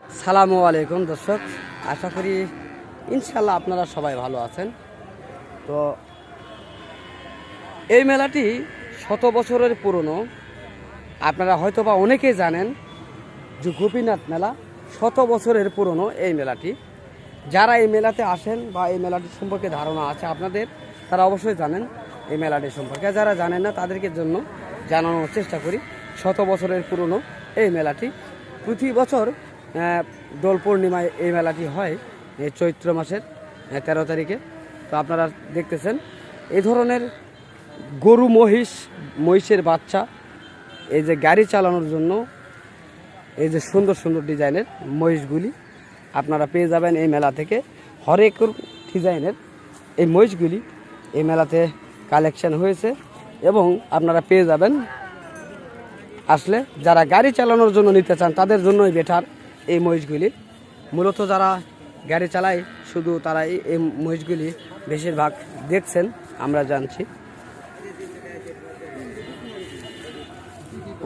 সালামু আলাইকুম দর্শক, আশা করি ইনশাল্লাহ আপনারা সবাই ভালো আছেন। তো এই মেলাটি 100 বছরের পুরনো। আপনারা হয়তো বা অনেকেই জানেন যে গোপীনাথ মেলা 100 বছরের পুরনো এই মেলাটি। যারা এই মেলাতে আসেন বা এই মেলাটি সম্পর্কে ধারণা আছে আপনাদের, তারা অবশ্যই জানেন এই মেলাটি সম্পর্কে। যারা জানেন না তাদেরকে জন্য জানানোর চেষ্টা করি। 100 বছরের পুরনো এই মেলাটি প্রতি বছর দোল পূর্ণিমায় এই মেলাটি হয়, এই চৈত্র মাসের 13 তারিখে। তো আপনারা দেখতেছেন এই ধরনের গরু মহিষের বাচ্চা, এই যে গাড়ি চালানোর জন্য এই যে সুন্দর সুন্দর ডিজাইনের মহিষগুলি আপনারা পেয়ে যাবেন এই মেলা থেকে। হরেক ডিজাইনের এই মহিষগুলি এই মেলাতে কালেকশন হয়েছে এবং আপনারা পেয়ে যাবেন আসলে। যারা গাড়ি চালানোর জন্য নিতে চান তাদের জন্যই বেটার এই মহিষগুলি। মূলত যারা গাড়ি চালায় শুধু তারা এই মহিষগুলি বেশিরভাগ দেখছেন, আমরা জানছি।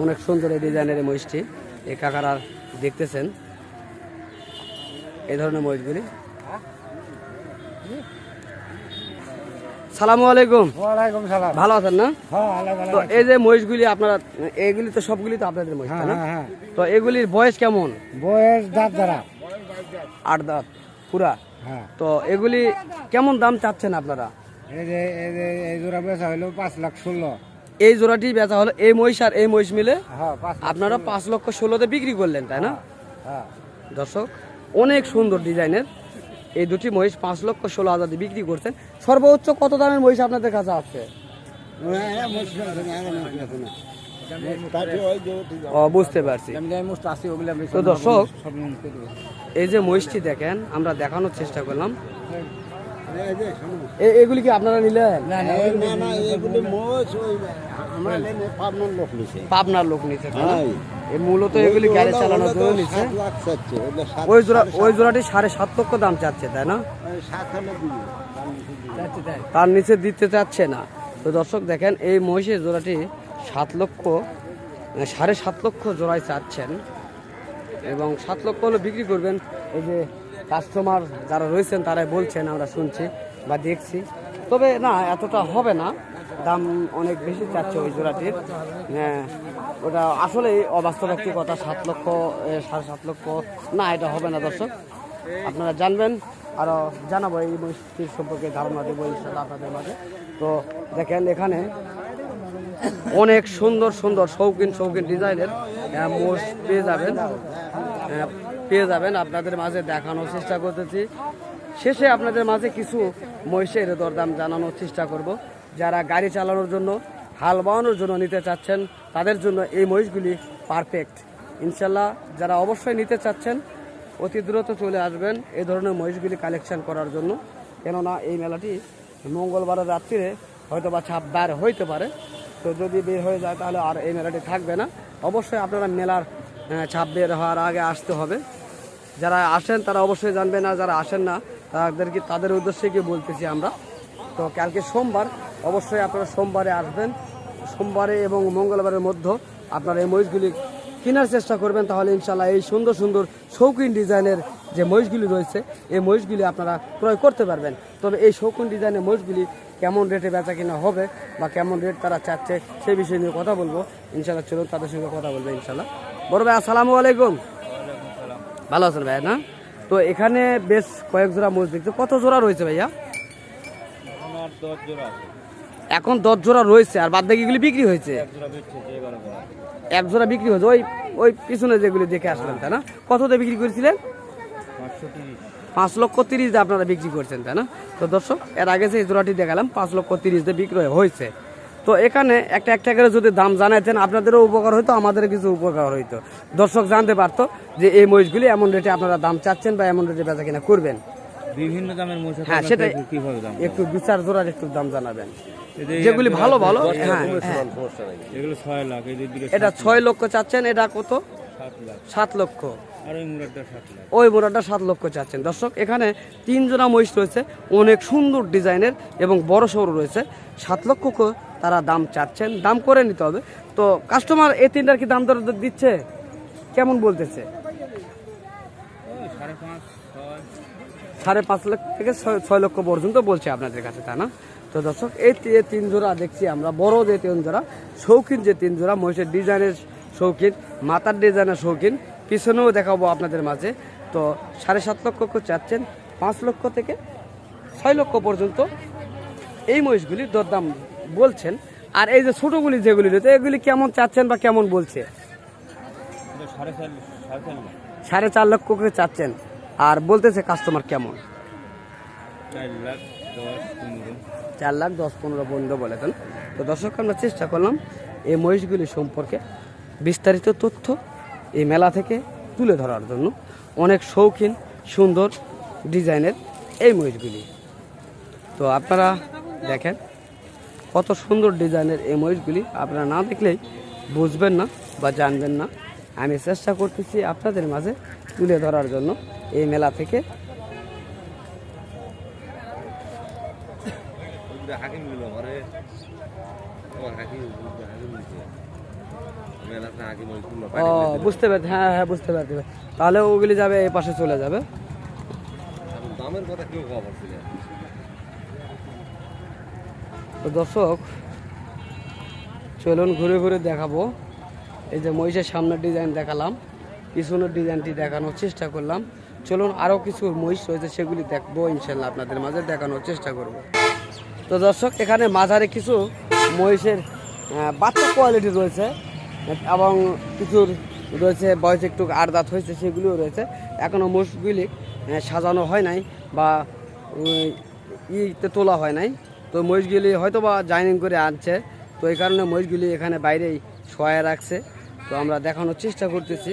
অনেক সুন্দর এই ডিজাইনের এই মহিষটি, এই কাকারা দেখতেছেন এই ধরনের মহিষগুলি। সালামু আলাইকুম। ওয়ালাইকুম সালাম। ভালো আছেন না? তো এই যে মহিষগুলি আপনারা, এইগুলি তো সবগুলি তো আপনাদের মহিষ, তাই না? তো এগুলির বয়স কেমন? বয়স দাঁত দ্বারা 8 দাঁত পুরা। হ্যাঁ। তো এগুলি কেমন দাম চাচ্ছেন আপনারা? এই জোড়া বেচা হইলো 5,16,000। এই জোড়াটি বেচা হলো এই মহিষ আর এই মহিষ মিলে হ্যাঁ, আপনারা 5,16,000 বিক্রি করলেন, তাই না? হ্যাঁ। দর্শক, অনেক সুন্দর ডিজাইনের এই দুটি মহিষ 5,16,000 বিক্রি করছেন। সর্বোচ্চ কত দামের মহিষ আপনাদের কাছে আছে? বুঝতে পারছি। তো দর্শক, এই যে মহিষটি দেখেন, আমরা দেখানোর চেষ্টা করলাম। এগুলি কি আপনারা নিলেন? পাবনার লোক নিচ্ছে। মূলত এগুলি গাড়ি চালানোর জন্য নিচ্ছে। ওই জোড়াটি 7.5 লক্ষ দাম চাচ্ছে, তাই না? তার নিচে দিতে চাচ্ছে না। তো দর্শক দেখেন, এই মহিষের জোড়াটি 7.5 লক্ষ জোড়ায় চাচ্ছেন এবং 7 লক্ষ হলে বিক্রি করবেন। এই যে কাস্টমার যারা রয়েছেন তারাই বলছেন, আমরা শুনছি বা দেখছি। তবে না, এতটা হবে না, দাম অনেক বেশি চাচ্ছে ওই জোড়াটির। ওটা আসলে অবাস্তব একটি কথা। 7 লক্ষ 7.5 লক্ষ না, এটা হবে না। দর্শক, আপনারা জানবেন, আরও জানাবো এই মহিষটির সম্পর্কে, ধারণা দেবো ইনশাআল্লাহ আপনাদের মাঝে। তো দেখেন, এখানে অনেক সুন্দর সুন্দর শৌখিন ডিজাইনের মোষ পেয়ে যাবেন আপনাদের মাঝে দেখানোর চেষ্টা করতেছি। শেষে আপনাদের মাঝে কিছু মহিষের দরদাম জানানোর চেষ্টা করব। যারা গাড়ি চালানোর জন্য, হাল বাওয়ানোর জন্য নিতে চাচ্ছেন তাদের জন্য এই মহিষগুলি পারফেক্ট ইনশাল্লাহ। যারা অবশ্যই নিতে চাচ্ছেন অতি দ্রুত চলে আসবেন এই ধরনের মহিষগুলি কালেকশন করার জন্য। কেননা এই মেলাটি মঙ্গলবারের রাত্রিরে হয়তো বা ছাপ বার হইতে পারে। তো যদি বের হয়ে যায় তাহলে আর এই মেলাটি থাকবে না। অবশ্যই আপনারা মেলার ছাপ বের হওয়ার আগে আসতে হবে। যারা আসেন তারা অবশ্যই জানবেন, না যারা আসেন না তাদের উদ্দেশ্যে কি বলতেছি আমরা। তো কালকে সোমবার, অবশ্যই আপনারা সোমবারে আসবেন। সোমবারে এবং মঙ্গলবারের মধ্যে আপনারা এই মহিষগুলি কেনার চেষ্টা করবেন, তাহলে ইনশাল্লাহ এই সুন্দর সুন্দর শৌখিন ডিজাইনের যে মহিষগুলি রয়েছে এই মহিষগুলি আপনারা ক্রয় করতে পারবেন। তবে এই শৌখিন ডিজাইনের মহিষগুলি কেমন রেটে বেচা কিনা হবে বা কেমন রেট তারা চাচ্ছে সেই বিষয় নিয়ে কথা বলবো ইনশাল্লাহ। চলুন তাদের সঙ্গে কথা বলবো ইনশাল্লাহ। বড় ভাই, আসসালামু আলাইকুম। ভালো আছেন ভাই? না, তো এখানে বেশ কয়েক জোড়া মহিষ দেখছি। কত জোড়া রয়েছে ভাইয়া? এখন 10 জোড়া রয়েছে, আর বাদ বাকিগুলি বিক্রি হয়েছে? 1 জোড়া বিক্রি হয়েছে। ওই পিছনে যেগুলি দেখে আসলেন, তাই না? কততে বিক্রি করেছিলেন? 5,30,000 আপনারা বিক্রি করছেন, তাই না? তো দর্শক, এর আগে যে জোড়াটি দেখালাম 5,30,000 বিক্রয় হয়েছে। তো এখানে একটা করে যদি দাম জানাইতেন আপনাদেরও উপকার হইতো, আমাদের কিছু উপকার হইতো। দর্শক জানতে পারতো যে এই মহিষগুলি এমন রেটে আপনারা দাম চাচ্ছেন বা এমন রেটে বেচা কিনা করবেন। বিভিন্ন দামের মহিষ। হ্যাঁ, সেটাই। একটু 2-4 জোড়ার একটু দাম জানাবেন, যেগুলি ভালো ভালো। হ্যাঁ, এগুলো 6 লাখ। এটা 6 লক্ষ চাচ্ছেন, এটা কত? 7 লক্ষ। ওই মোড়াটা 7 লক্ষ চাচ্ছেন। দর্শক, এখানে 3 জোড়া মহিষ রয়েছে, অনেক সুন্দর ডিজাইনের এবং বড় সড়ো রয়েছে। 7 লক্ষ তারা দাম চাচ্ছেন, দাম করে নিতে হবে। তো কাস্টমার এই 3টার কি দাম দর দিচ্ছে, কেমন বলতেছে? 5.5 লাখ থেকে 6 লক্ষ পর্যন্ত বলছে আপনাদের কাছে, তাই না? তো দর্শক এই 3 জোড়া দেখছি আমরা, বড় যে 3 জোড়া, শৌখিন যে 3 জোড়া, মহিষের ডিজাইনের শৌখিন, মাথার ডিজাইনের শৌখিন, পিছনেও দেখাবো আপনাদের মাঝে। তো 7.5 লক্ষ চাচ্ছেন, 5 লক্ষ থেকে 6 লক্ষ পর্যন্ত এই মহিষগুলির দরদাম বলছেন। আর এই যে ছোটোগুলি যেগুলি রয়েছে এগুলি কেমন চাচ্ছেন বা কেমন বলছে? 4.5 লক্ষ করে চাচ্ছেন, আর বলতেছে কাস্টমার কেমন? 4,10,15 বন্ধু বলেছেন। তো দর্শক আমরা চেষ্টা করলাম এই মহিষগুলি সম্পর্কে বিস্তারিত তথ্য এই মেলা থেকে তুলে ধরার জন্য। অনেক শৌখিন সুন্দর ডিজাইনের এই মহিষগুলি, তো আপনারা দেখেন কত সুন্দর ডিজাইনের এই মহিষগুলি, আপনারা না দেখলেই বুঝবেন না বা জানবেন না। আমি চেষ্টা করতেছি আপনাদের মাঝে তুলে ধরার জন্য এই মেলা থেকে। ও বুঝতে পারছি, হ্যাঁ হ্যাঁ বুঝতে পারছি। তাহলে ওগুলি যাবে এই পাশে চলে যাবে। তো দর্শক চলুন ঘুরে ঘুরে দেখাবো। এই যে মহিষের সামনের ডিজাইন দেখালাম, পিছনের ডিজাইনটি দেখানোর চেষ্টা করলাম। চলুন আরও কিছু মহিষ রয়েছে সেগুলি দেখবো, ইনশাল্লাহ আপনাদের মাঝে দেখানোর চেষ্টা করব। তো দর্শক এখানে মাঝারে কিছু মহিষের বাচ্চা কোয়ালিটি রয়েছে এবং কিছুর রয়েছে বয়স একটু 8 দাঁত হয়েছে, সেগুলিও রয়েছে। এখনও মহিষগুলি সাজানো হয় নাই বা ইতে তোলা হয় নাই। তো মহিষগুলি হয়তো বা জাইনিং করে আনছে, তো এই কারণে মহিষগুলি এখানে বাইরেই শোয়া রাখছে। তো আমরা দেখানোর চেষ্টা করতেছি,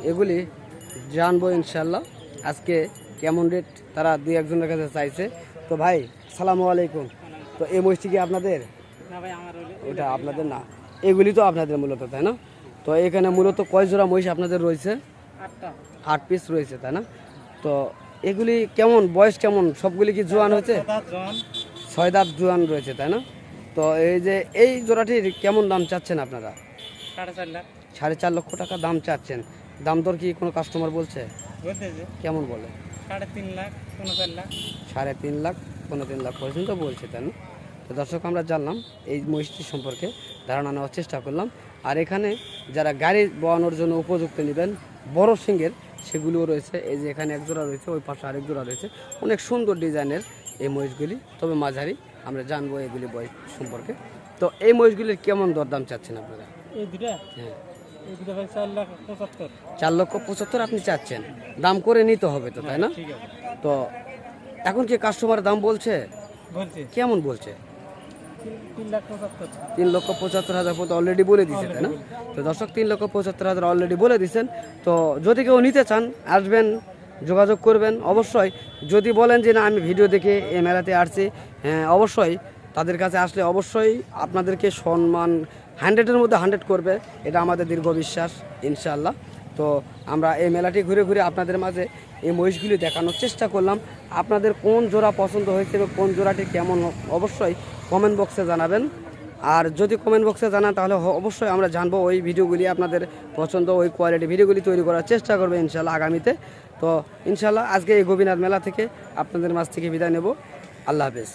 এগুলি জানবো ইনশাল্লাহ আজকে কেমন রেট তারা 2-1জনের কাছে চাইছে। তো ভাই আসসালামু আলাইকুম। তো এই মহিষটি কি আপনাদের? ওটা আপনাদের না, এগুলি তো আপনাদের মূলত, তাই না? তো এখানে মূলত কয় জোড়া মহিষ আপনাদের রয়েছে? 8 পিস রয়েছে, তাই না? তো এগুলি কেমন বয়স কেমন? সবগুলি কি জোয়ান হয়েছে? 6 দাঁত জোয়ান রয়েছে, তাই না? তো এই যে এই জোড়াটির কেমন দাম চাচ্ছেন আপনারা? 4.5 লক্ষ টাকা দাম চাচ্ছেন। দাম দর কি কোনো কাস্টমার বলছে? কেমন বলে? 3.5 লাখ 4.5 লাখ। 3.5 লাখ 3.5 লাখ পর্যন্ত বলছে, তাই না? তো দর্শক আমরা জানলাম এই মহিষটি সম্পর্কে ধারণা নেওয়ার চেষ্টা করলাম। আর এখানে যারা গাড়ি বওয়ানোর জন্য উপযুক্ত নেবেন বড় সিংহের, সেগুলিও রয়েছে। এই যে এখানে 1 জোড়া রয়েছে, ওই পাশে আরেক জোড়া রয়েছে। অনেক সুন্দর ডিজাইনের এই মহিষগুলি, তবে মাঝারি। আমরা জানবো এগুলি বয়স সম্পর্কে। তো এই মহিষগুলির কেমন দরদাম চাচ্ছেন আপনারা? এই দুটা, হ্যাঁ, এই দুটা ভাই 4,75,000। 4,75,000 আপনি চাচ্ছেন, দাম করে নিতে হবে তো, তাই না? ঠিক আছে, তো এখন কি কাস্টমার দাম বলছে? বলছি কেমন বলছে? 3,75,000। 3,75,000 পর্যন্ত অলরেডি বলে দিচ্ছে, তাই না? তো দর্শক 3,75,000 অলরেডি বলে দিচ্ছেন। তো যদি কেউ নিতে চান আসবেন, যোগাযোগ করবেন অবশ্যই। যদি বলেন যে না আমি ভিডিও দেখে এই মেলাতে আসছি, হ্যাঁ অবশ্যই তাদের কাছে আসলে অবশ্যই আপনাদেরকে সম্মান 100-এর মধ্যে 100 করবে, এটা আমাদের দীর্ঘ বিশ্বাস ইনশাআল্লাহ। তো আমরা এই মেলাটি ঘুরে ঘুরে আপনাদের মাঝে এই মহিষগুলি দেখানোর চেষ্টা করলাম। আপনাদের কোন জোড়া পছন্দ হয়েছে এবং কোন জোড়াটি কেমন অবশ্যই কমেন্ট বক্সে জানাবেন। আর যদি কমেন্ট বক্সে জানান তাহলে অবশ্যই আমরা জানবো, ওই ভিডিওগুলি আপনাদের পছন্দ, ওই কোয়ালিটি ভিডিওগুলি তৈরি করার চেষ্টা করবে ইনশাআল্লাহ আগামীতে। তো ইনশাআল্লাহ আজকে এই গোপীনাথ মেলা থেকে আপনাদের মাঝ থেকে বিদায় নেব। আল্লাহ হাফেজ।